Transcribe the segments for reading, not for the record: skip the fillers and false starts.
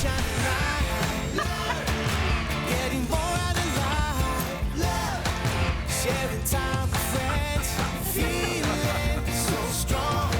shining light. Getting more out of life. Sharing time with friends. Feeling so strong.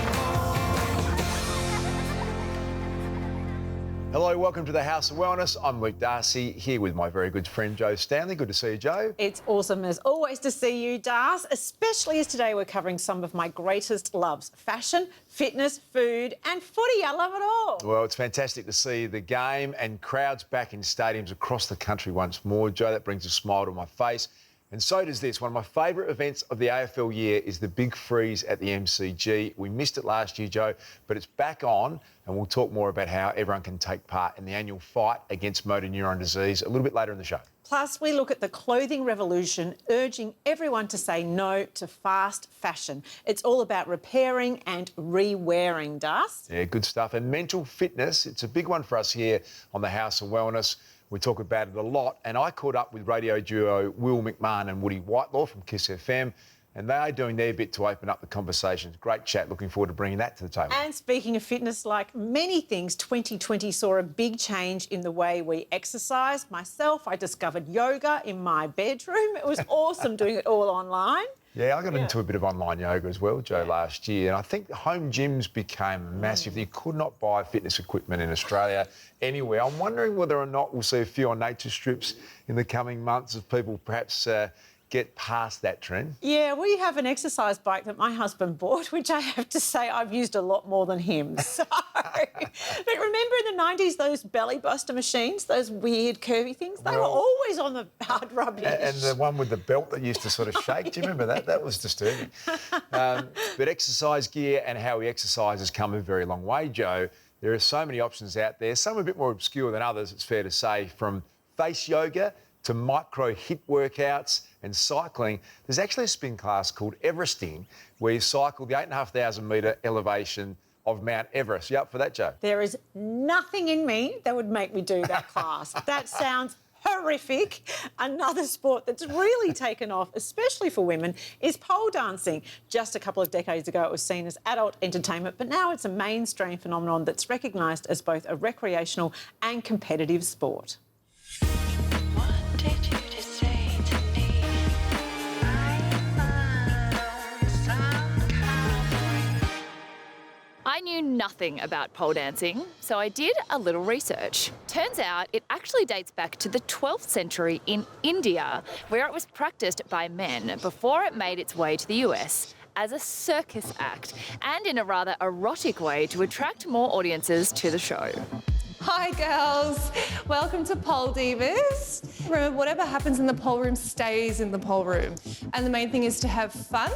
Hello, welcome to the House of Wellness. I'm Luke Darcy, here with my very good friend Joe Stanley. Good to see you, Joe. It's awesome as always to see you, Darce, especially as today we're covering some of my greatest loves: fashion, fitness, food and footy. I love it all. Well, it's fantastic to see the game and crowds back in stadiums across the country once more, Joe. That brings a smile to my face. And so does this. One of my favourite events of the AFL year is the Big Freeze at the MCG. We missed it last year, Joe, but it's back on, and we'll talk more about how everyone can take part in the annual fight against motor neuron disease a little bit later in the show. Plus, we look at the clothing revolution, urging everyone to say no to fast fashion. It's all about repairing and re-wearing, Darce. Yeah, good stuff. And mental fitness, it's a big one for us here on the House of Wellness. We talk about it a lot, and I caught up with radio duo Will McMahon and Woody Whitelaw from Kiss FM, and they are doing their bit to open up the conversations. Great chat. Looking forward to bringing that to the table. And speaking of fitness, like many things, 2020 saw a big change in the way we exercise. Myself, I discovered yoga in my bedroom. It was awesome doing it all online. Yeah, I got into a bit of online yoga as well, Joe, last year. And I think home gyms became massive. You could not buy fitness equipment in Australia anywhere. I'm wondering whether or not we'll see a few on nature strips in the coming months as people perhaps get past that trend. Yeah, we have an exercise bike that my husband bought, which I have to say I've used a lot more than him. So, but remember in the 90s, those belly buster machines, those weird curvy things? They were always on the hard rubbish. And the one with the belt that used to sort of shake, do you remember that? That was disturbing. But exercise gear and how we exercise has come a very long way, Joe. There are so many options out there, some a bit more obscure than others, it's fair to say, from face yoga to micro HIIT workouts and cycling. There's actually a spin class called Everesting where you cycle the 8,500 metre elevation of Mount Everest. You up for that, Joe? There is nothing in me that would make me do that class. That sounds horrific. Another sport that's really taken off, especially for women, is pole dancing. Just a couple of decades ago, it was seen as adult entertainment, but now it's a mainstream phenomenon that's recognised as both a recreational and competitive sport. I knew nothing about pole dancing, so I did a little research. Turns out it actually dates back to the 12th century in India, where it was practiced by men before it made its way to the US as a circus act, and in a rather erotic way to attract more audiences to the show. Hi girls, welcome to Pole Divas. Remember, whatever happens in the pole room stays in the pole room. And the main thing is to have fun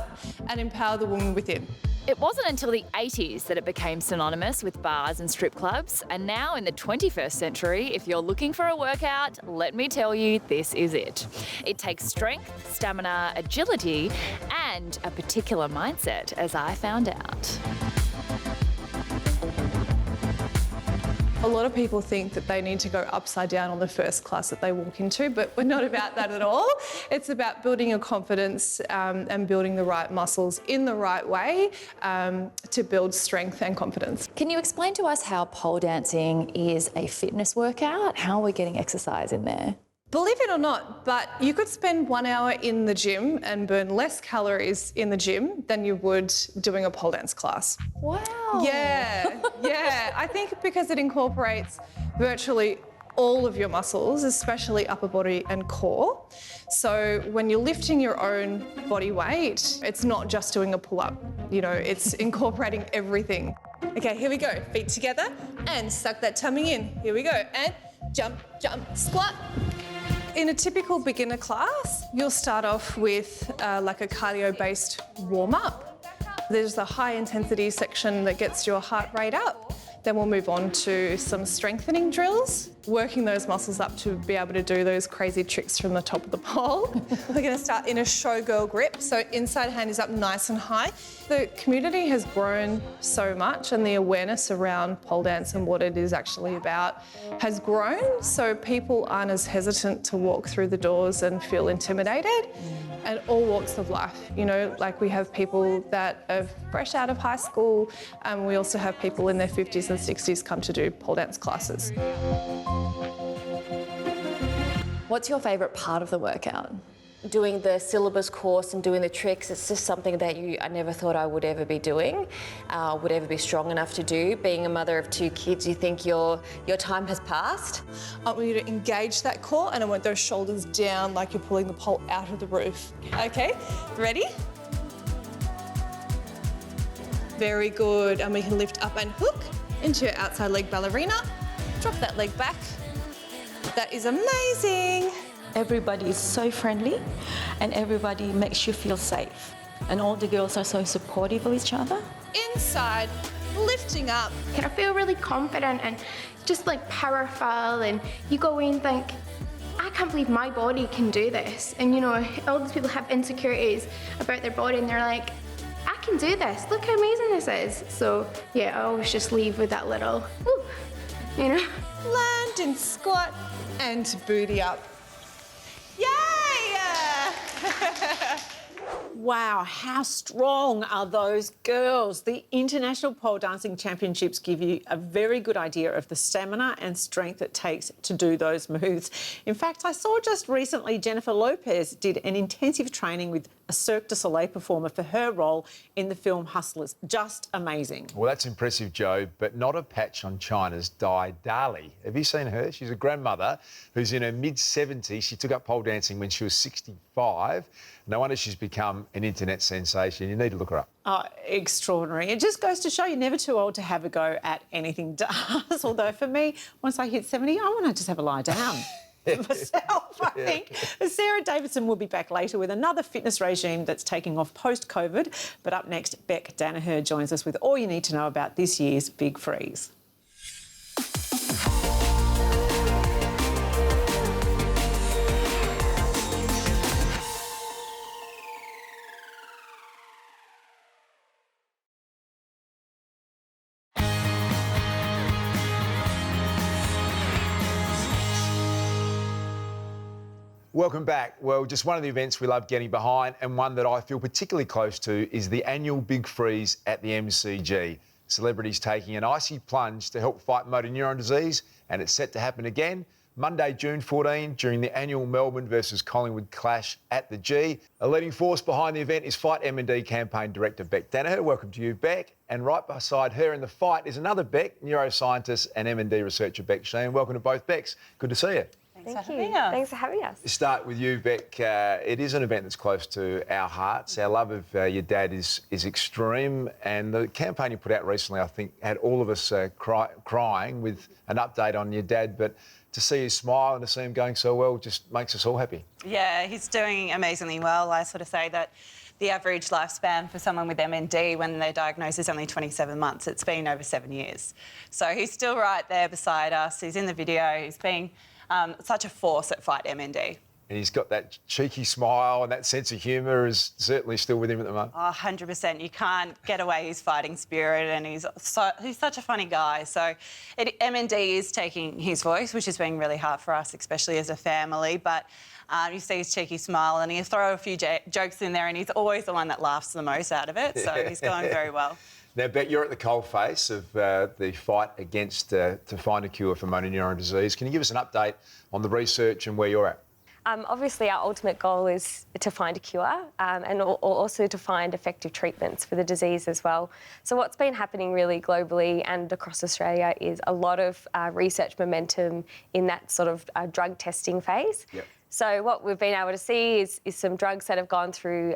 and empower the woman within. It wasn't until the 80s that it became synonymous with bars and strip clubs, and now in the 21st century, if you're looking for a workout, let me tell you, this is it. It takes strength, stamina, agility, and a particular mindset, as I found out. A lot of people think that they need to go upside down on the first class that they walk into, but we're not about that at all. It's about building your confidence and building the right muscles in the right way to build strength and confidence. Can you explain to us how pole dancing is a fitness workout? How are we getting exercise in there? Believe it or not, but you could spend 1 hour in the gym and burn less calories in the gym than you would doing a pole dance class. Wow. Yeah. I think because it incorporates virtually all of your muscles, especially upper body and core. So when you're lifting your own body weight, it's not just doing a pull-up, it's incorporating everything. Okay, here we go. Feet together and suck that tummy in. Here we go. And jump, squat. In a typical beginner class, you'll start off with like a cardio-based warm-up. There's the high-intensity section that gets your heart rate up. Then we'll move on to some strengthening drills. working those muscles up to be able to do those crazy tricks from the top of the pole. We're going to start in a showgirl grip. So inside hand is up nice and high. The community has grown so much, and the awareness around pole dance and what it is actually about has grown. So people aren't as hesitant to walk through the doors and feel intimidated. And all walks of life, you know, like we have people that are fresh out of high school, and we also have people in their 50s and 60s come to do pole dance classes. What's your favourite part of the workout? Doing the syllabus course and doing the tricks, it's just something that I never thought I would ever be doing, would ever be strong enough to do. Being a mother of 2 kids, you think your time has passed. I want you to engage that core, and I want those shoulders down like you're pulling the pole out of the roof. Okay, ready? Very good, and we can lift up and hook into your outside leg ballerina. Drop that leg back. That is amazing. Everybody is so friendly and everybody makes you feel safe. And all the girls are so supportive of each other. Inside, lifting up. I feel really confident and just like powerful, and you go in and think, I can't believe my body can do this. And you know, all these people have insecurities about their body and they're like, I can do this, look how amazing this is. So yeah, I always just leave with that little, woo, you know. Land and squat and booty up. Yay! Wow, how strong are those girls? The International Pole Dancing Championships give you a very good idea of the stamina and strength it takes to do those moves. In fact, I saw just recently Jennifer Lopez did an intensive training with a Cirque du Soleil performer for her role in the film Hustlers. Just amazing. Well, that's impressive, Joe, but not a patch on China's Dai Dali. Have you seen her? She's a grandmother who's in her mid-70s. She took up pole dancing when she was 65. No wonder she's become an internet sensation. You need to look her up. Oh, extraordinary. It just goes to show you're never too old to have a go at anything dance. Although for me, once I hit 70, I want to just have a lie down. Myself, I think. Sarah Davidson will be back later with another fitness regime that's taking off post-COVID. But up next, Bec Daniher joins us with all you need to know about this year's Big Freeze. Welcome back. Well, just one of the events we love getting behind, and one that I feel particularly close to, is the annual Big Freeze at the MCG. Celebrities taking an icy plunge to help fight motor neuron disease, and it's set to happen again Monday, June 14, during the annual Melbourne versus Collingwood clash at the G. A leading force behind the event is Fight MND campaign director Bec Daniher. Welcome to you, Bec. And right beside her in the fight is another Bec, neuroscientist and MND researcher Bec Sheen. Welcome to both Becs. Good to see you. Thank you. Thanks for having us. Start with you, Bec. It is an event that's close to our hearts. Our love of your dad is extreme, and the campaign you put out recently, I think, had all of us crying with an update on your dad. But to see you smile and to see him going so well just makes us all happy. Yeah, he's doing amazingly well. I sort of say that the average lifespan for someone with MND when they're diagnosed is only 27 months. It's been over 7 years. So he's still right there beside us. He's in the video. He's been such a force at Fight MND. And he's got that cheeky smile, and that sense of humour is certainly still with him at the moment. Oh, 100%. You can't get away his fighting spirit, and he's such a funny guy. So MND is taking his voice, which has been really hard for us, especially as a family. But you see his cheeky smile, and he'll throw a few jokes in there, and he's always the one that laughs the most out of it. So he's going very well. Now, Bec, you're at the coalface of the fight against to find a cure for motor neuron disease. Can you give us an update on the research and where you're at? Obviously, our ultimate goal is to find a cure and also to find effective treatments for the disease as well. So what's been happening really globally and across Australia is a lot of research momentum in that sort of drug testing phase. Yep. So what we've been able to see is some drugs that have gone through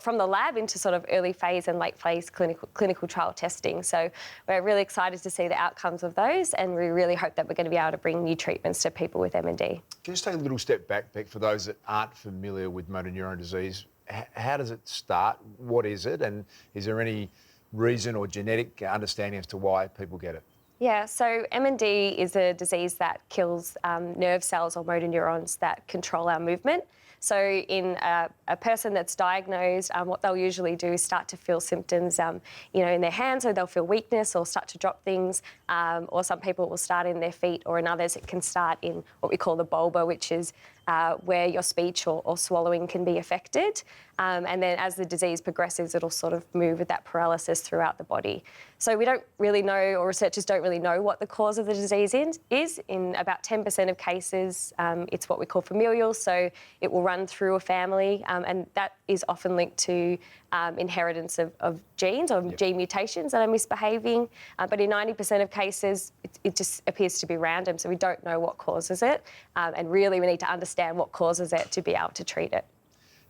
from the lab into sort of early phase and late phase clinical trial testing. So we're really excited to see the outcomes of those, and we really hope that we're going to be able to bring new treatments to people with MND. Can you just take a little step back, Bec, for those that aren't familiar with motor neuron disease? How does it start? What is it? And is there any reason or genetic understanding as to why people get it? Yeah, so MND is a disease that kills nerve cells or motor neurons that control our movement. So in a person that's diagnosed, what they'll usually do is start to feel symptoms, in their hands, so they'll feel weakness or start to drop things, or some people will start in their feet, or in others it can start in what we call the bulba, which is where your speech or swallowing can be affected. And then as the disease progresses, it'll sort of move with that paralysis throughout the body. So we don't really know, or researchers don't really know what the cause of the disease is. In about 10% of cases, it's what we call familial, so it will run through a family, and that is often linked to inheritance of genes or gene mutations that are misbehaving. But in 90% of cases, it just appears to be random, so we don't know what causes it. And really, we need to understand what causes it to be able to treat it.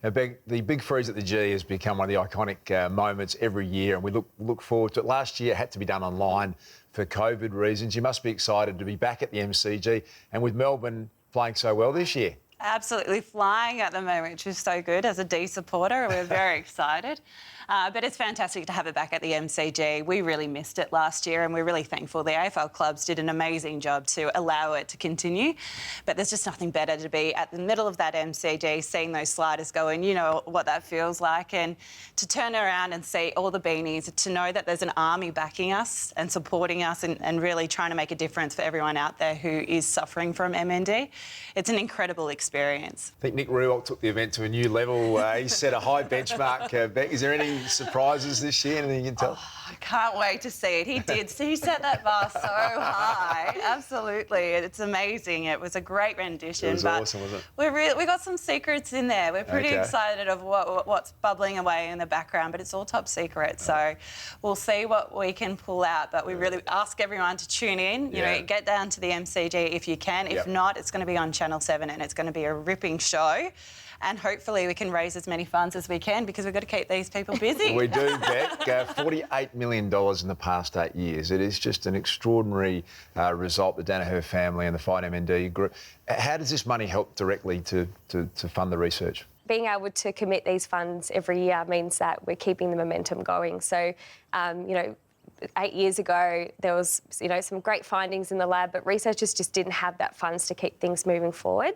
Now, the Big Freeze at the G has become one of the iconic moments every year, and we look forward to it. Last year, it had to be done online for COVID reasons. You must be excited to be back at the MCG, and with Melbourne playing so well this year. Absolutely flying at the moment, which is so good. As a D supporter, we're very excited. But it's fantastic to have it back at the MCG. We really missed it last year, and we're really thankful. The AFL clubs did an amazing job to allow it to continue. But there's just nothing better to be at the middle of that MCG, seeing those sliders go in. You know what that feels like. And to turn around and see all the beanies, to know that there's an army backing us and supporting us and really trying to make a difference for everyone out there who is suffering from MND. It's an incredible experience. I think Nick Riewoldt took the event to a new level. He set a high benchmark. Bec, is there any surprises this year? Anything you can tell? Oh, I can't wait to see it. He did. He set that bar so high. Absolutely. It's amazing. It was a great rendition. It was awesome, wasn't it? We got some secrets in there. We're pretty excited of what's bubbling away in the background, but it's all top secret. So we'll see what we can pull out. But we really ask everyone to tune in. You know, get down to the MCG if you can. If not, it's going to be on Channel 7 and it's going to be a ripping show. And hopefully we can raise as many funds as we can because we've got to keep these people busy. We do, Bec. $48 million in the past 8 years. It is just an extraordinary result, the Daniher family and the Fight MND group. How does this money help directly to fund the research? Being able to commit these funds every year means that we're keeping the momentum going. So, 8 years ago, there was, some great findings in the lab, but researchers just didn't have that funds to keep things moving forward.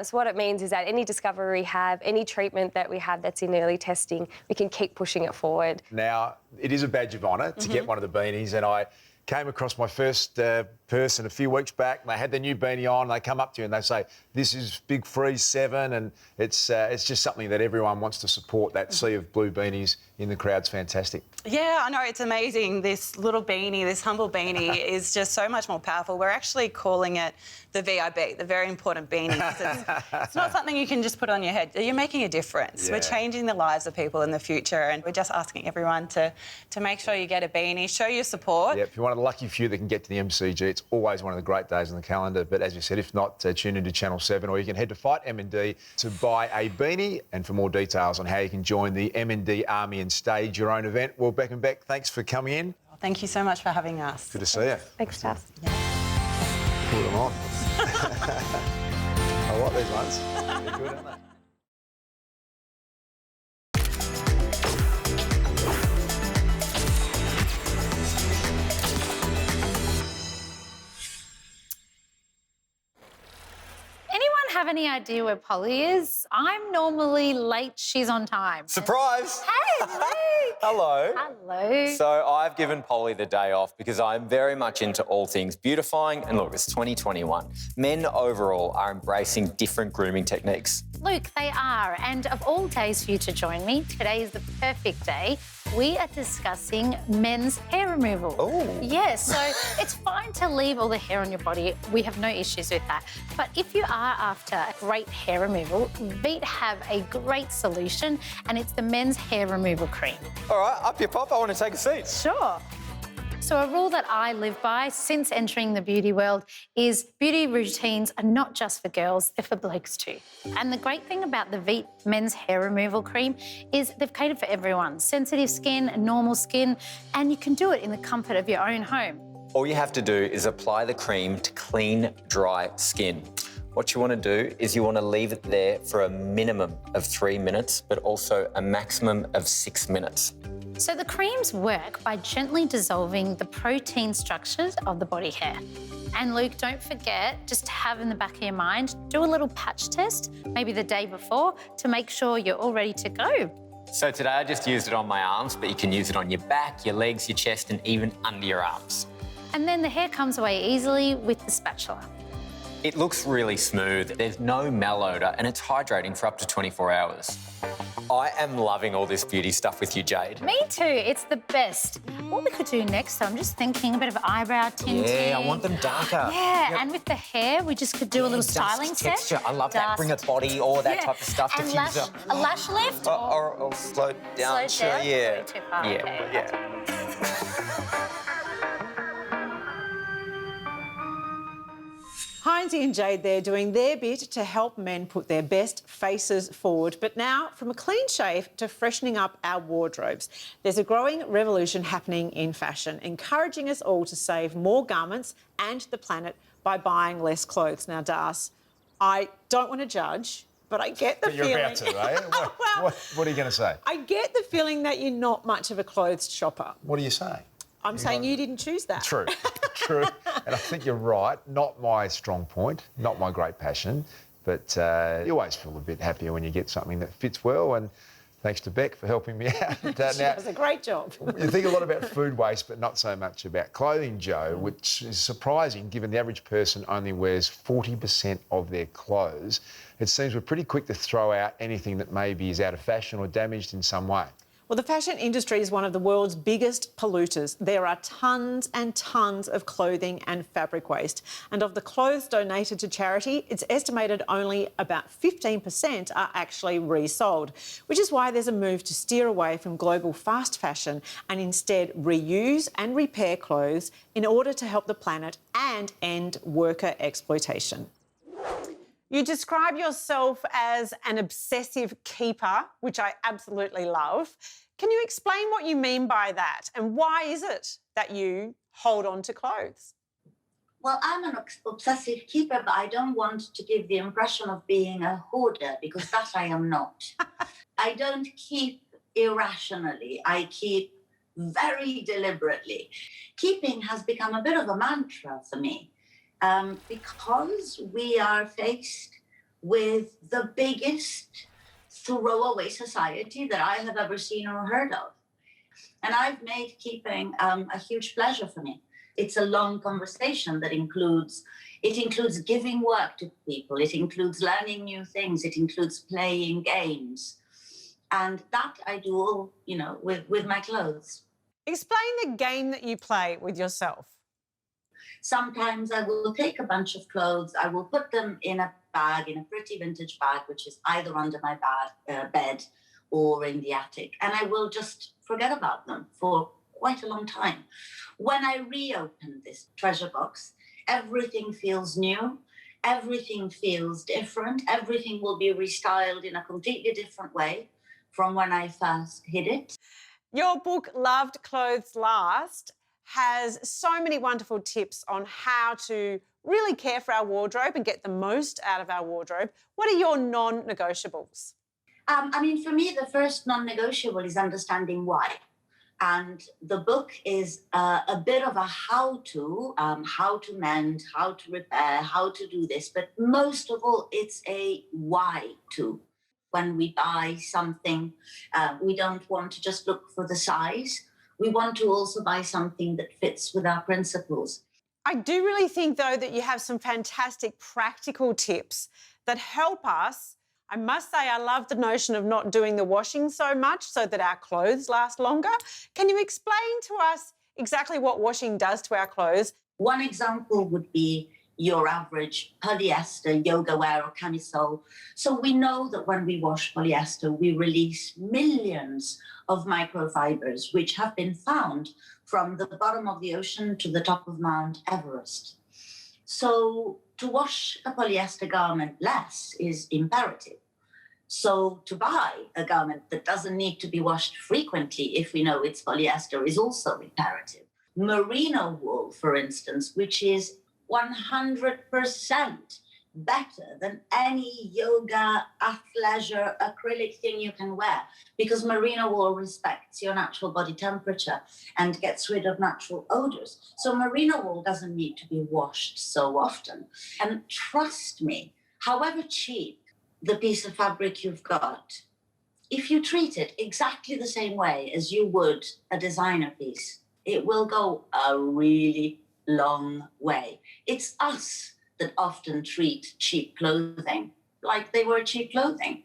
So what it means is that any discovery we have, any treatment that we have that's in early testing, we can keep pushing it forward. Now, it is a badge of honour to get one of the beanies, and I came across my first person a few weeks back, and they had their new beanie on, and they come up to you and they say, this is Big Freeze 7, and it's just something that everyone wants to support. That sea of blue beanies in the crowd's fantastic. Yeah, I know, it's amazing. This little beanie, this humble beanie is just so much more powerful. We're actually calling it the VIB, the very important beanie. It's not something you can just put on your head. You're making a difference. We're changing the lives of people in the future, and we're just asking everyone to make sure you get a beanie, show your support. Yeah, if you're one of the lucky few that can get to the MCG, it's always one of the great days on the calendar. But as you said, if not, tune into Channel 7, or you can head to Fight MND to buy a beanie. And for more details on how you can join the MND Army and stage your own event, well, Bec and Bec, thanks for coming in. Thank you so much for having us. Good to see you. Thanks, Taz. Put them on. I like these ones. They're good, aren't they? Have any idea where Polly is? I'm normally late, she's on time. Surprise! Hey, Luke! Hello. Hello. So I've given Polly the day off because I'm very much into all things beautifying, and look, it's 2021. Men overall are embracing different grooming techniques. Luke, they are, and of all days for you to join me, today is the perfect day. We are discussing men's hair removal. Oh. Yes, so it's fine to leave all the hair on your body. We have no issues with that. But if you are after a great hair removal, Veet have a great solution, and it's the men's hair removal cream. All right, up your pop, I want to take a seat. Sure. So a rule that I live by since entering the beauty world is beauty routines are not just for girls, they're for blokes too. And the great thing about the Veet men's hair removal cream is they've catered for everyone. Sensitive skin, normal skin, and you can do it in the comfort of your own home. All you have to do is apply the cream to clean, dry skin. What you want to do is you want to leave it there for a minimum of 3 minutes, but also a maximum of 6 minutes. So the creams work by gently dissolving the protein structures of the body hair. And Luke, don't forget, just to have in the back of your mind, do a little patch test, maybe the day before, to make sure you're all ready to go. So today I just used it on my arms, but you can use it on your back, your legs, your chest, and even under your arms. And then the hair comes away easily with the spatula. It looks really smooth, there's no malodor, and it's hydrating for up to 24 hours. I am loving all this beauty stuff with you, Jade. Me too, it's the best. What we could do next, I'm just thinking a bit of eyebrow tinting. Yeah, I want them darker. Yeah, Yep. and with the hair, we just could do a little styling set. texture. I love that. Bring a body or that type of stuff. And diffuser. a lash lift? Or slow down. Slow down? Yeah. Too far, Yeah. okay. Yeah. Heinzie and Jade there doing their bit to help men put their best faces forward. But now, from a clean shave to freshening up our wardrobes, there's a growing revolution happening in fashion, encouraging us all to save more garments and the planet by buying less clothes. Now, Das, I don't want to judge, but I get the But you're feeling... about to, eh? What are you going to say? I get the feeling that you're not much of a clothes shopper. What are you saying? I'm saying you didn't choose that. True, true. And I think you're right. Not my strong point, not my great passion, but you always feel a bit happier when you get something that fits well. And thanks to Bec for helping me out. She does a great job. You think a lot about food waste, but not so much about clothing, Joe, which is surprising given the average person only wears 40% of their clothes. It seems we're pretty quick to throw out anything that maybe is out of fashion or damaged in some way. Well, the fashion industry is one of the world's biggest polluters. There are tons and tons of clothing and fabric waste. And of the clothes donated to charity, it's estimated only about 15% are actually resold, which is why there's a move to steer away from global fast fashion and instead reuse and repair clothes in order to help the planet and end worker exploitation. You describe yourself as an obsessive keeper, which I absolutely love. Can you explain what you mean by that and why is it that you hold on to clothes? Well, I'm an obsessive keeper, but I don't want to give the impression of being a hoarder because that I am not. I don't keep irrationally. I keep very deliberately. Keeping has become a bit of a mantra for me. Because we are faced with the biggest throwaway society that I have ever seen or heard of. And I've made keeping a huge pleasure for me. It's a long conversation that includes giving work to people, it includes learning new things, it includes playing games. And that I do all, with my clothes. Explain the game that you play with yourself. Sometimes I will take a bunch of clothes, I will put them in a bag, in a pretty vintage bag, which is either under my bed or in the attic, and I will just forget about them for quite a long time. When I reopen this treasure box, everything feels new, everything feels different, everything will be restyled in a completely different way from when I first hid it. Your book, Loved Clothes Last, has so many wonderful tips on how to really care for our wardrobe and get the most out of our wardrobe. What are your non-negotiables? For me, the first non-negotiable is understanding why. And the book is a bit of a how-to mend, how to repair, how to do this. But most of all, it's a why-to. When we buy something, we don't want to just look for the size. We want to also buy something that fits with our principles. I do really think, though, that you have some fantastic practical tips that help us. I must say I love the notion of not doing the washing so much so that our clothes last longer. Can you explain to us exactly what washing does to our clothes? One example would be your average polyester yoga wear or camisole. So we know that when we wash polyester, we release millions of microfibers, which have been found from the bottom of the ocean to the top of Mount Everest. So to wash a polyester garment less is imperative. So to buy a garment that doesn't need to be washed frequently if we know it's polyester is also imperative. Merino wool, for instance, which is 100% better than any yoga, athleisure, acrylic thing you can wear, because merino wool respects your natural body temperature and gets rid of natural odors. So merino wool doesn't need to be washed so often. And trust me, however cheap the piece of fabric you've got, if you treat it exactly the same way as you would a designer piece, it will go a really long way. It's us that often treat cheap clothing like they were cheap clothing.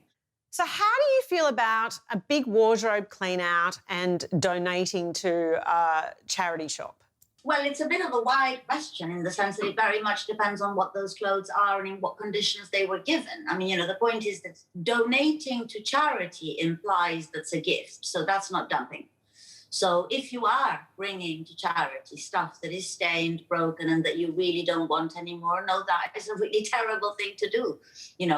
So how do you feel about a big wardrobe clean out and donating to a charity shop? Well, it's a bit of a wide question in the sense that it very much depends on what those clothes are and in what conditions they were given. I mean, the point is that donating to charity implies that's a gift, so that's not dumping. So if you are bringing to charity stuff that is stained, broken, and that you really don't want anymore, no, that is a really terrible thing to do.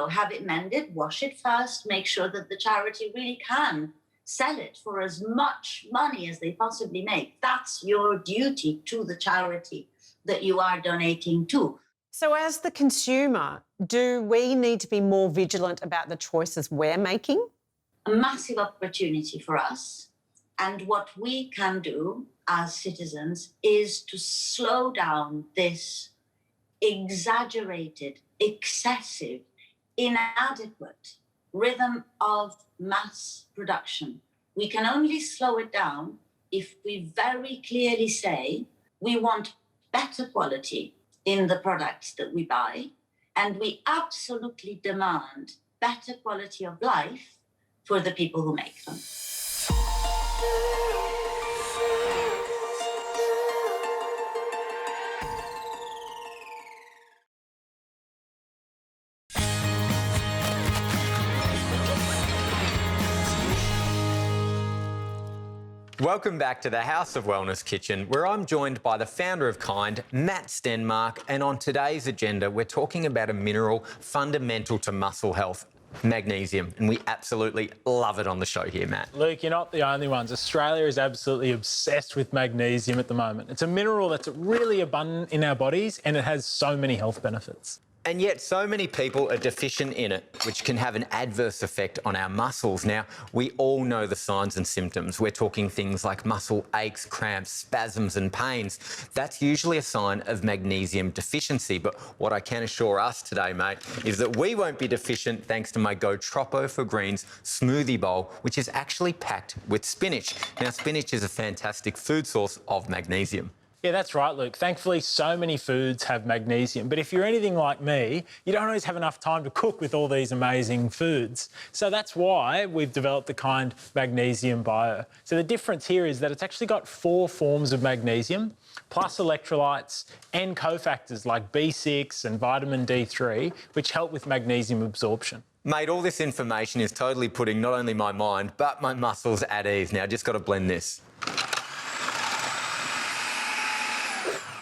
Have it mended, wash it first, make sure that the charity really can sell it for as much money as they possibly make. That's your duty to the charity that you are donating to. So as the consumer, do we need to be more vigilant about the choices we're making? A massive opportunity for us. And what we can do as citizens is to slow down this exaggerated, excessive, inadequate rhythm of mass production. We can only slow it down if we very clearly say we want better quality in the products that we buy, and we absolutely demand better quality of life for the people who make them. Welcome back to the House of Wellness Kitchen, where I'm joined by the founder of Kind, Matt Stenmark, and on today's agenda, we're talking about a mineral fundamental to muscle health, magnesium, and we absolutely love it on the show here, Matt. Luke, you're not the only ones. Australia is absolutely obsessed with magnesium at the moment. It's a mineral that's really abundant in our bodies, and it has so many health benefits. And yet so many people are deficient in it, which can have an adverse effect on our muscles. Now, we all know the signs and symptoms. We're talking things like muscle aches, cramps, spasms and pains. That's usually a sign of magnesium deficiency. But what I can assure us today, mate, is that we won't be deficient thanks to my Go Troppo for Greens smoothie bowl, which is actually packed with spinach. Now, spinach is a fantastic food source of magnesium. Yeah, that's right, Luke. Thankfully, so many foods have magnesium. But if you're anything like me, you don't always have enough time to cook with all these amazing foods. So that's why we've developed the Kind Magnesium Bio. So the difference here is that it's actually got 4 forms of magnesium, plus electrolytes and cofactors like B6 and vitamin D3, which help with magnesium absorption. Mate, all this information is totally putting not only my mind, but my muscles at ease. Now, just got to blend this.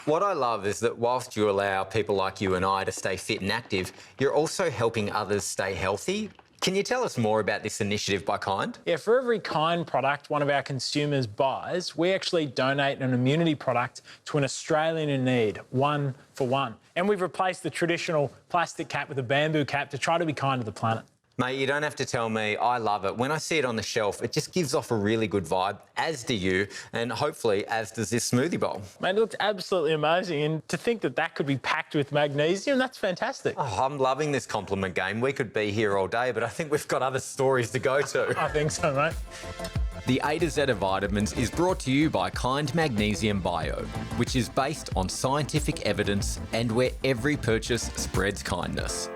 What I love is that whilst you allow people like you and I to stay fit and active, you're also helping others stay healthy. Can you tell us more about this initiative by Kind? Yeah, for every Kind product one of our consumers buys, we actually donate an immunity product to an Australian in need, 1 for 1. And we've replaced the traditional plastic cap with a bamboo cap to try to be kind to the planet. Mate, you don't have to tell me, I love it. When I see it on the shelf, it just gives off a really good vibe, as do you, and hopefully as does this smoothie bowl. Mate, it looks absolutely amazing, and to think that that could be packed with magnesium, that's fantastic. Oh, I'm loving this compliment game. We could be here all day, but I think we've got other stories to go to. I think so, mate. The A to Z of vitamins is brought to you by Kind Magnesium Bio, which is based on scientific evidence and where every purchase spreads kindness.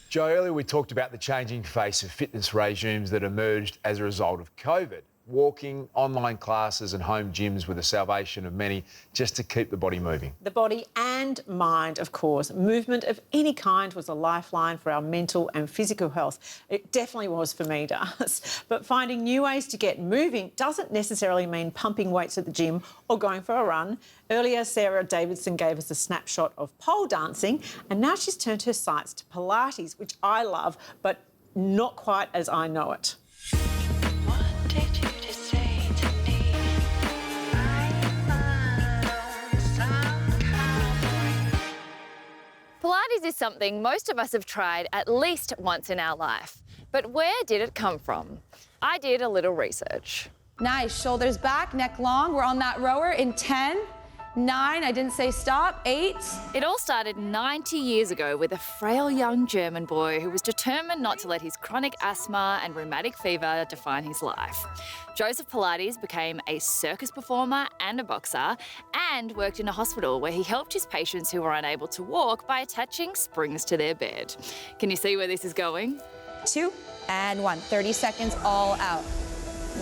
Joe, earlier we talked about the changing face of fitness regimes that emerged as a result of COVID. Walking, online classes and home gyms were the salvation of many just to keep the body moving. The body and mind, of course. Movement of any kind was a lifeline for our mental and physical health. It definitely was for me, does. But finding new ways to get moving doesn't necessarily mean pumping weights at the gym or going for a run. Earlier, Sarah Davidson gave us a snapshot of pole dancing, and now she's turned her sights to Pilates, which I love, but not quite as I know it. is something most of us have tried at least once in our life. But where did it come from? I did a little research. Nice, shoulders back, neck long. We're on that rower in 10, 9, I didn't say stop, 8. It all started 90 years ago with a frail young German boy who was determined not to let his chronic asthma and rheumatic fever define his life. Joseph Pilates became a circus performer and a boxer and worked in a hospital where he helped his patients who were unable to walk by attaching springs to their bed. Can you see where this is going? 2 and 1, 30 seconds all out.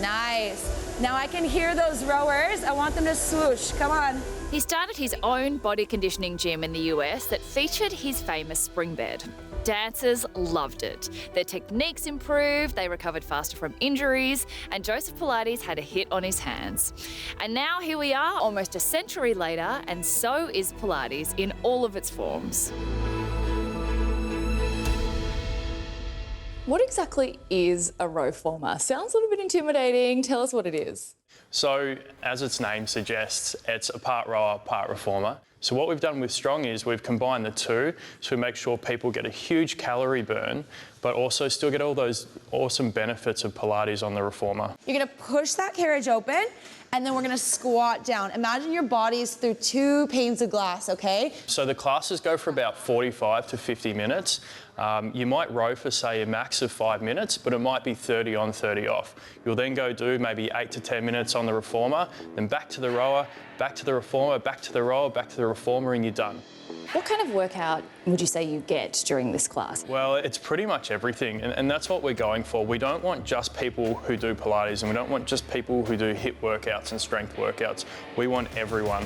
Nice. Now I can hear those rowers. I want them to swoosh, come on. He started his own body conditioning gym in the US that featured his famous spring bed. Dancers loved it. Their techniques improved, they recovered faster from injuries, and Joseph Pilates had a hit on his hands. And now here we are, almost a century later, and so is Pilates in all of its forms. What exactly is a row former? Sounds a little bit intimidating. Tell us what it is. So, as its name suggests, it's a part rower, part reformer. So what we've done with Strong is we've combined the two to make sure people get a huge calorie burn, but also still get all those awesome benefits of Pilates on the reformer. You're gonna push that carriage open, and then we're gonna squat down. Imagine your body's through 2 panes of glass, okay? So the classes go for about 45 to 50 minutes. You might row for, say, a max of 5 minutes, but it might be 30 on, 30 off. You'll then go do maybe 8 to 10 minutes on the reformer, then back to the rower, back to the reformer, back to the rower, back to the reformer, and you're done. What kind of workout would you say you get during this class? Well, it's pretty much everything, and that's what we're going for. We don't want just people who do Pilates, and we don't want just people who do HIIT workouts and strength workouts. We want everyone.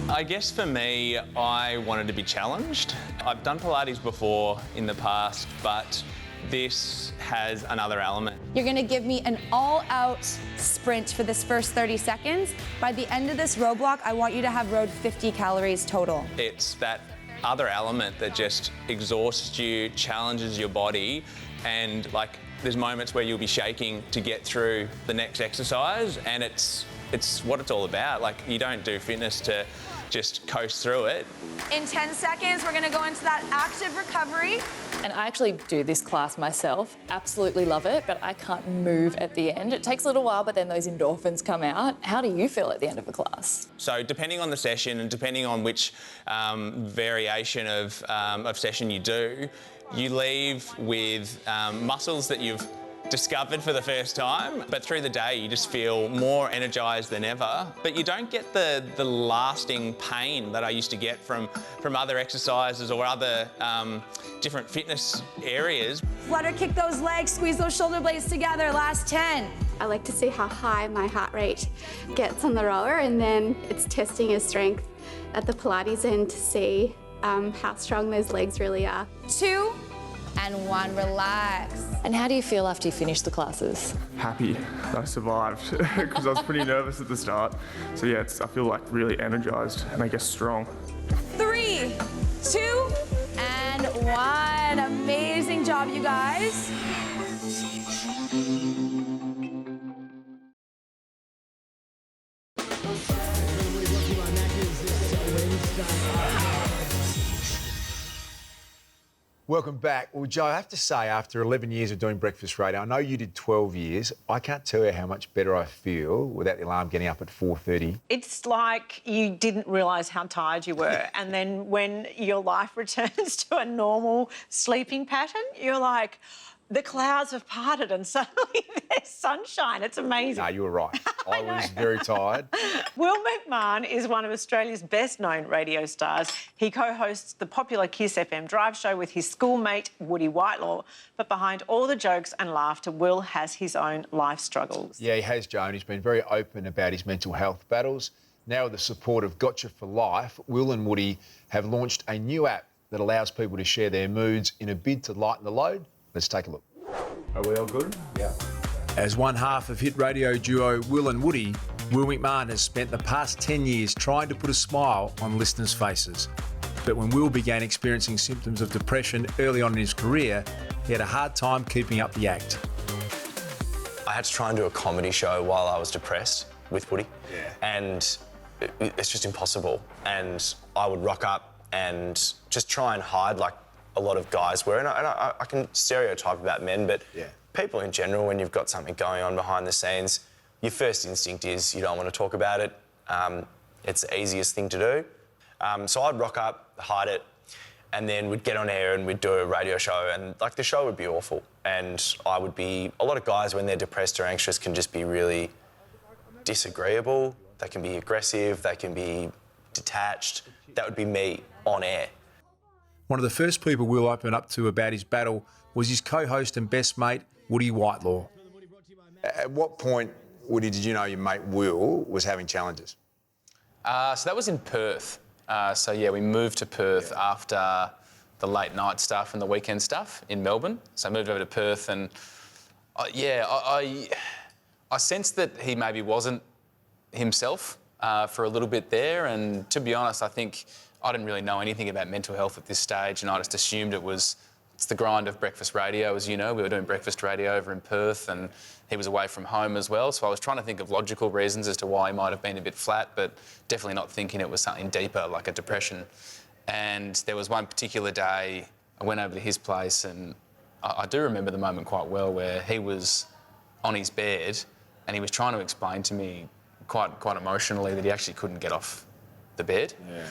I guess for me, I wanted to be challenged. I've done Pilates before in the past, but this has another element. You're gonna give me an all-out sprint for this first 30 seconds. By the end of this row block, I want you to have rowed 50 calories total. It's that other element that just exhausts you, challenges your body, and like there's moments where you'll be shaking to get through the next exercise, and it's what it's all about. Like, you don't do fitness to just coast through it. In 10 seconds, we're gonna go into that active recovery. And I actually do this class myself, absolutely love it, but I can't move at the end. It takes a little while, but then those endorphins come out. How do you feel at the end of a class? So depending on the session and depending on which variation of session you do, you leave with muscles that you've discovered for the first time, but through the day you just feel more energised than ever. But you don't get the lasting pain that I used to get from other exercises or other different fitness areas. Flutter kick those legs, squeeze those shoulder blades together, last 10. I like to see how high my heart rate gets on the rower, and then it's testing your strength at the Pilates end to see how strong those legs really are. 2 and 1, relax. And how do you feel after you finish the classes? Happy that I survived because I was pretty nervous at the start. So yeah, I feel like really energised and I guess strong. 3, 2, and 1. Amazing job, you guys. Welcome back. Well, Joe, I have to say, after 11 years of doing breakfast radio, I know you did 12 years. I can't tell you how much better I feel without the alarm getting up at 4:30. It's like you didn't realise how tired you were. And then when your life returns to a normal sleeping pattern, you're like, the clouds have parted and suddenly there's sunshine. It's amazing. No, you were right. I was very tired. Will McMahon is one of Australia's best-known radio stars. He co-hosts the popular Kiss FM drive show with his schoolmate Woody Whitelaw. But behind all the jokes and laughter, Will has his own life struggles. Yeah, he has, Joe, and he's been very open about his mental health battles. Now with the support of Gotcha for Life, Will and Woody have launched a new app that allows people to share their moods in a bid to lighten the load. Let's take a look. Are we all good? Yeah. As one half of hit radio duo Will and Woody, Will McMahon has spent the past 10 years trying to put a smile on listeners' faces. But when Will began experiencing symptoms of depression early on in his career, he had a hard time keeping up the act. I had to try and do a comedy show while I was depressed with Woody. Yeah. And it's just impossible. And I would rock up and just try and hide like a lot of guys were. And I can stereotype about men, but people in general, when you've got something going on behind the scenes, your first instinct is you don't want to talk about it. It's the easiest thing to do. So I'd rock up, hide it, and then we'd get on air and we'd do a radio show, and like the show would be awful. And I would be, a lot of guys when they're depressed or anxious can just be really disagreeable. They can be aggressive, they can be detached. That would be me on air. One of the first people Will opened up to about his battle was his co-host and best mate, Woody Whitelaw. At what point, Woody, did you know your mate Will was having challenges? So that was in Perth. We moved to Perth after the late night stuff and the weekend stuff in Melbourne. So I moved over to Perth, and I sensed that he maybe wasn't himself for a little bit there. And to be honest, I think I didn't really know anything about mental health at this stage, and I just assumed it's the grind of breakfast radio. As you know, we were doing breakfast radio over in Perth, and he was away from home as well. So I was trying to think of logical reasons as to why he might have been a bit flat, but definitely not thinking it was something deeper like a depression. And there was one particular day I went over to his place, and I do remember the moment quite well, where he was on his bed and he was trying to explain to me quite emotionally that he actually couldn't get off the bed. Yeah.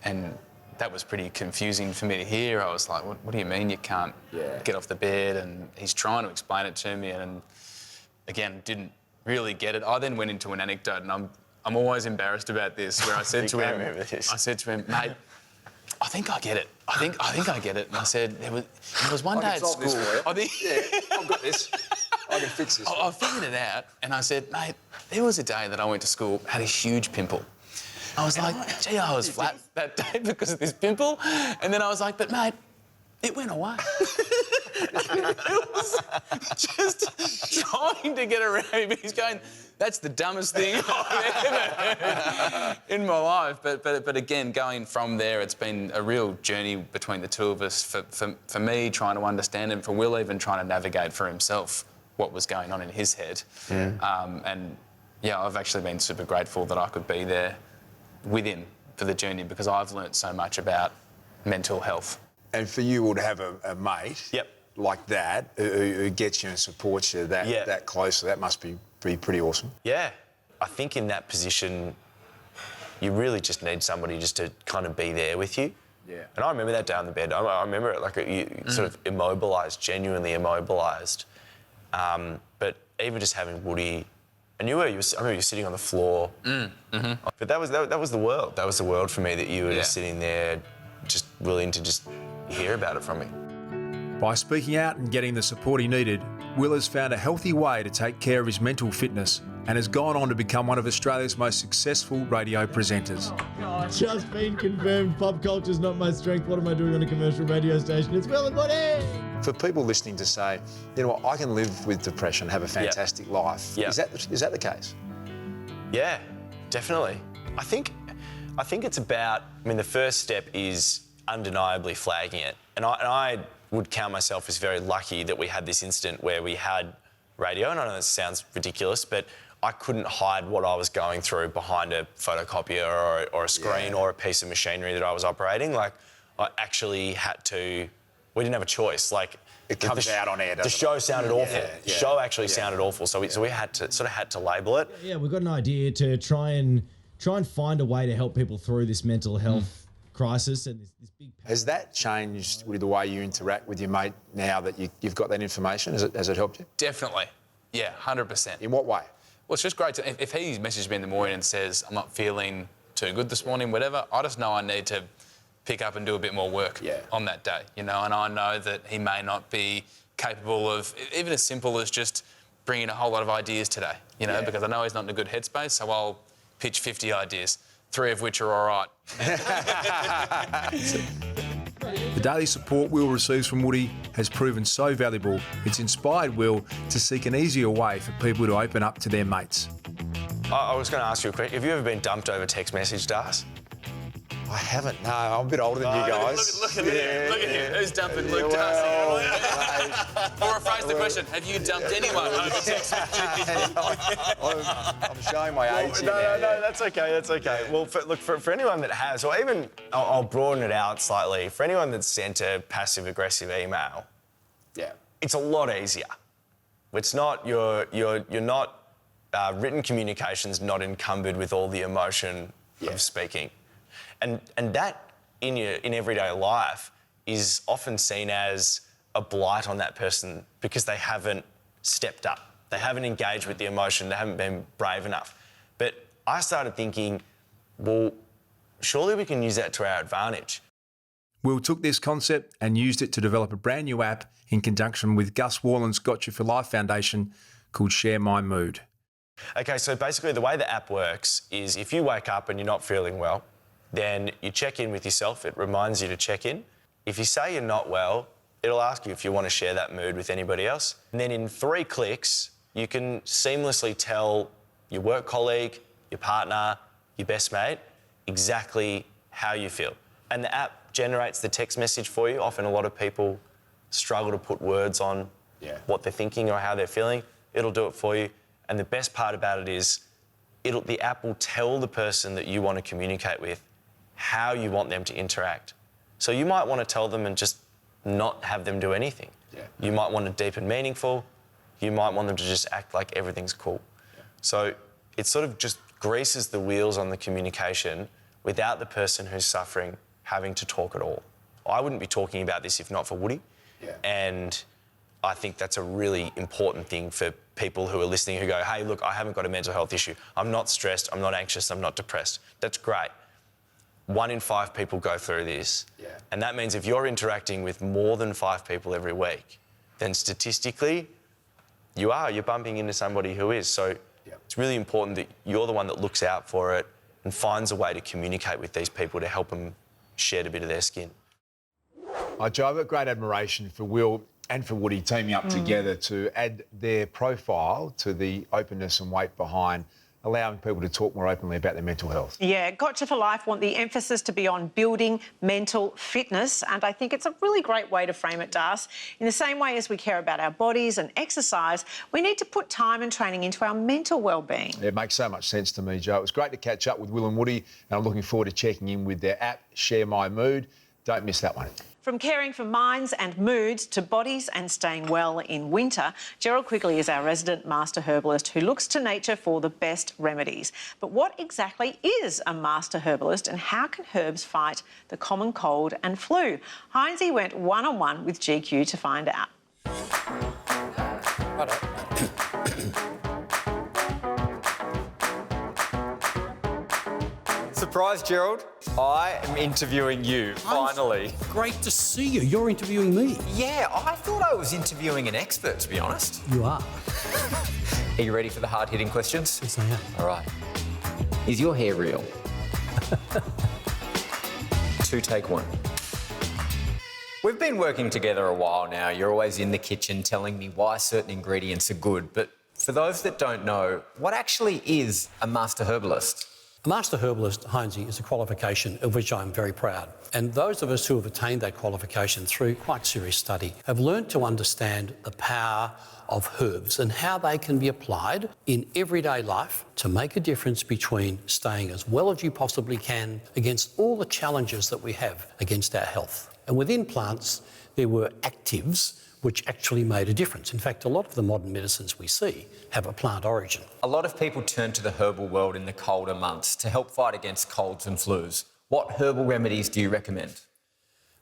And that was pretty confusing for me to hear. I was like, what do you mean you can't get off the bed? And he's trying to explain it to me, and again, didn't really get it. I then went into an anecdote, and I'm always embarrassed about this, where I said to him, mate, I think I get it. I think I get it. And I said, there was one day at school. I've got this. I can fix this. I figured it out, and I said, mate, there was a day that I went to school, had a huge pimple. I was like, gee, I was flat that day because of this pimple. And then I was like, but mate, it went away. It was just trying to get around me, but he's going, that's the dumbest thing I've ever heard in my life. But again, going from there, it's been a real journey between the two of us, for me trying to understand, and for Will even trying to navigate for himself what was going on in his head. I've actually been super grateful that I could be there with him for the journey, because I've learnt so much about mental health. And for you all to have a mate like that who gets you and supports you that closely, that must be pretty awesome. Yeah. I think in that position, you really just need somebody just to kind of be there with you. Yeah. And I remember that day on the bed. I remember it like you sort of immobilised, genuinely immobilised. But even just having Woody, and I remember you were sitting on the floor. But that was the world. That was the world for me, that you were just sitting there, just willing to just hear about it from me. By speaking out and getting the support he needed, Will has found a healthy way to take care of his mental fitness and has gone on to become one of Australia's most successful radio presenters. Just been confirmed, pop culture's not my strength. What am I doing on a commercial radio station? It's Will and Woody! For people listening to say, you know what, I can live with depression, have a fantastic life. Is that the case? Yeah, definitely. I think it's about, the first step is undeniably flagging it. And I would count myself as very lucky that we had this incident where we had radio, and I know this sounds ridiculous, but I couldn't hide what I was going through behind a photocopier or a screen or a piece of machinery that I was operating. Like, I actually had to... We didn't have a choice. Like, it comes out on air, doesn't it? The show sounded awful. The show actually sounded awful, so we had to label it. Yeah, we've got an idea to try and find a way to help people through this mental health crisis and this big... Has that changed with the way you interact with your mate now that you've got that information? Has it helped you? Definitely. Yeah, 100%. In what way? Well, it's just great if he messages me in the morning and says, I'm not feeling too good this morning, whatever, I just know I need to pick up and do a bit more work on that day, and I know that he may not be capable of even as simple as just bringing a whole lot of ideas today, because I know he's not in a good headspace, so I'll pitch 50 ideas, 3 of which are all right. The daily support Will receives from Woody has proven so valuable, it's inspired Will to seek an easier way for people to open up to their mates. I was going to ask you a quick, have you ever been dumped over text message, Das? I haven't. No, I'm a bit older than you guys. Look at him. Look at him. Who's dumping Luke Darcy? Or rephrase the question, have you dumped anyone over text message? I'm showing my age here. No, that's okay. That's okay. Well, for anyone that has, or even I'll broaden it out slightly. For anyone that's sent a passive-aggressive email, it's a lot easier. It's not you're not written communication's not encumbered with all the emotion of speaking, and that in everyday life is often seen as a blight on that person because they haven't stepped up. They haven't engaged with the emotion. They haven't been brave enough. But I started thinking, well, surely we can use that to our advantage. Will took this concept and used it to develop a brand new app in conjunction with Gus Worland's Got You for Life Foundation called Share My Mood. Okay, so basically the way the app works is if you wake up and you're not feeling well, then you check in with yourself. It reminds you to check in. If you say you're not well, it'll ask you if you want to share that mood with anybody else. And then in 3 clicks, you can seamlessly tell your work colleague, your partner, your best mate, exactly how you feel. And the app generates the text message for you. Often a lot of people struggle to put words on what they're thinking or how they're feeling. It'll do it for you. And the best part about it is the app will tell the person that you want to communicate with how you want them to interact. So you might want to tell them and just not have them do anything. You might want to deep and meaningful. You might want them to just act like everything's cool. So it sort of just greases the wheels on the communication without the person who's suffering having to talk at all. I wouldn't be talking about this if not for Woody. And I think that's a really important thing for people who are listening who go, hey, look, I haven't got a mental health issue. I'm not stressed, I'm not anxious, I'm not depressed. That's great. 1 in 5 people go through this. And that means if you're interacting with more than 5 people every week, then statistically, you're bumping into somebody who is. So it's really important that you're the one that looks out for it and finds a way to communicate with these people to help them shed a bit of their skin. Joe, I've got great admiration for Will and for Woody teaming up together to add their profile to the openness and weight behind allowing people to talk more openly about their mental health. Yeah, Gotcha for Life want the emphasis to be on building mental fitness, and I think it's a really great way to frame it, Das. In the same way as we care about our bodies and exercise, we need to put time and training into our mental well-being. It makes so much sense to me, Joe. It was great to catch up with Will and Woody, and I'm looking forward to checking in with their app, Share My Mood. Don't miss that one. From caring for minds and moods to bodies and staying well in winter, Gerald Quigley is our resident master herbalist who looks to nature for the best remedies. But what exactly is a master herbalist and how can herbs fight the common cold and flu? Heinzie went one-on-one with GQ to find out. Surprise, Gerald. I am interviewing you, finally. Great to see you. You're interviewing me. Yeah, I thought I was interviewing an expert, to be honest. You are. Are you ready for the hard-hitting questions? Yes, I am. All right. Is your hair real? 2, take 1. We've been working together a while now. You're always in the kitchen telling me why certain ingredients are good. But for those that don't know, what actually is a master herbalist? A master herbalist, Heinzie, is a qualification of which I'm very proud. And those of us who have attained that qualification through quite serious study have learned to understand the power of herbs and how they can be applied in everyday life to make a difference between staying as well as you possibly can against all the challenges that we have against our health. And within plants, there were actives which actually made a difference. In fact, a lot of the modern medicines we see have a plant origin. A lot of people turn to the herbal world in the colder months to help fight against colds and flus. What herbal remedies do you recommend?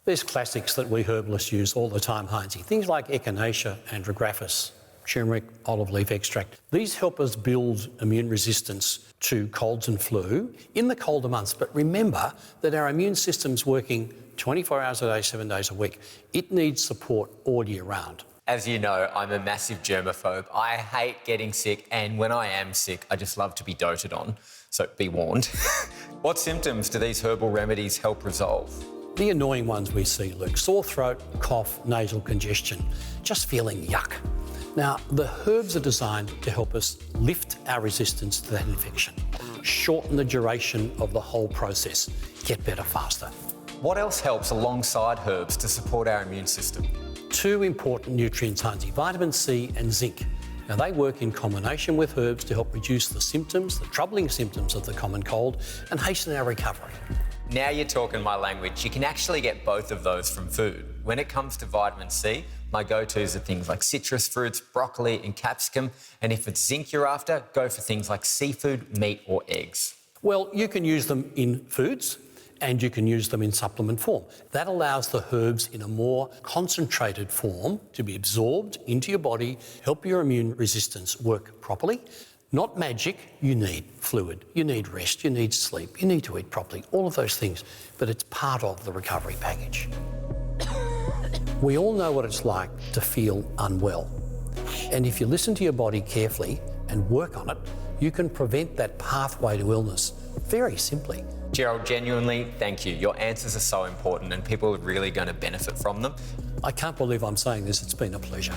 There's classics that we herbalists use all the time, Heinzie. Things like echinacea, andrographis, turmeric, olive leaf extract. These help us build immune resistance to colds and flu in the colder months. But remember that our immune system's working 24 hours a day, 7 days a week. It needs support all year round. As you know, I'm a massive germaphobe. I hate getting sick, and when I am sick, I just love to be doted on. So be warned. What symptoms do these herbal remedies help resolve? The annoying ones we see, Luke: sore throat, cough, nasal congestion, just feeling yuck. Now, the herbs are designed to help us lift our resistance to that infection. shorten the duration of the whole process, get better faster. What else helps alongside herbs to support our immune system? 2 important nutrients, Hansi, vitamin C and zinc. Now, they work in combination with herbs to help reduce the symptoms, the troubling symptoms of the common cold, and hasten our recovery. Now you're talking my language. You can actually get both of those from food. When it comes to vitamin C, my go-tos are things like citrus fruits, broccoli and capsicum. And if it's zinc you're after, go for things like seafood, meat or eggs. Well, you can use them in foods and you can use them in supplement form. That allows the herbs in a more concentrated form to be absorbed into your body, help your immune resistance work properly. Not magic, you need fluid, you need rest, you need sleep, you need to eat properly, all of those things, but it's part of the recovery package. We all know what it's like to feel unwell. And if you listen to your body carefully and work on it, you can prevent that pathway to illness very simply. Gerald, genuinely, thank you. Your answers are so important and people are really going to benefit from them. I can't believe I'm saying this, it's been a pleasure.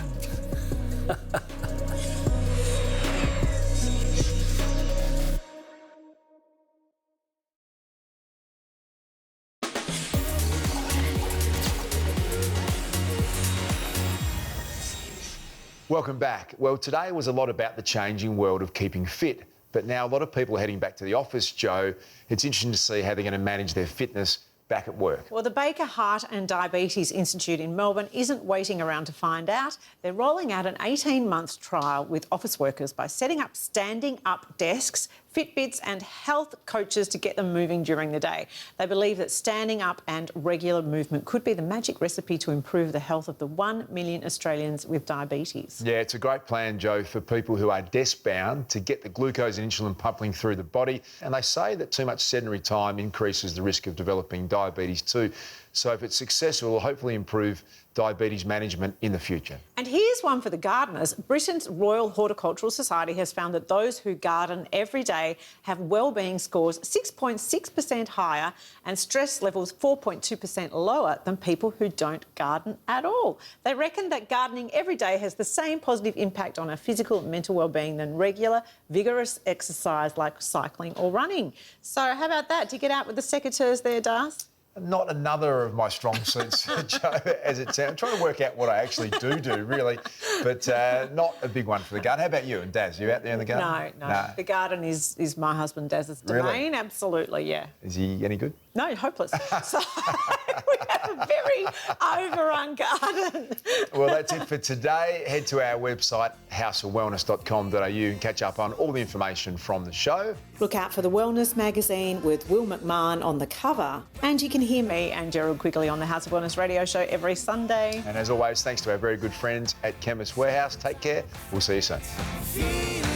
Welcome back. Well, today was a lot about the changing world of keeping fit, but now a lot of people are heading back to the office, Joe. It's interesting to see how they're going to manage their fitness back at work. Well, the Baker Heart and Diabetes Institute in Melbourne isn't waiting around to find out. They're rolling out an 18-month trial with office workers by setting up standing-up desks, Fitbits and health coaches to get them moving during the day. They believe that standing up and regular movement could be the magic recipe to improve the health of the 1 million Australians with diabetes. Yeah, it's a great plan, Joe, for people who are desk-bound to get the glucose and insulin pumping through the body. And they say that too much sedentary time increases the risk of developing diabetes too. So if it's successful, it'll hopefully improve diabetes management in the future. And here's one for the gardeners. Britain's Royal Horticultural Society has found that those who garden every day have wellbeing scores 6.6% higher and stress levels 4.2% lower than people who don't garden at all. They reckon that gardening every day has the same positive impact on our physical and mental wellbeing than regular, vigorous exercise like cycling or running. So how about that? Do you get out with the secateurs there, Dars? Not another of my strong suits, Joe, as it sounds. I'm trying to work out what I actually do, really, but not a big one for the garden. How about you and Daz? You out there in the garden? No. The garden is my husband Daz's domain. Really? Absolutely, yeah. Is he any good? No, hopeless. So we have a very overrun garden. Well, that's it for today. Head to our website, houseofwellness.com.au, and catch up on all the information from the show. Look out for the Wellness magazine with Will McMahon on the cover. And you can hear me and Gerald Quigley on the House of Wellness radio show every Sunday. And as always, thanks to our very good friends at Chemist Warehouse. Take care. We'll see you soon.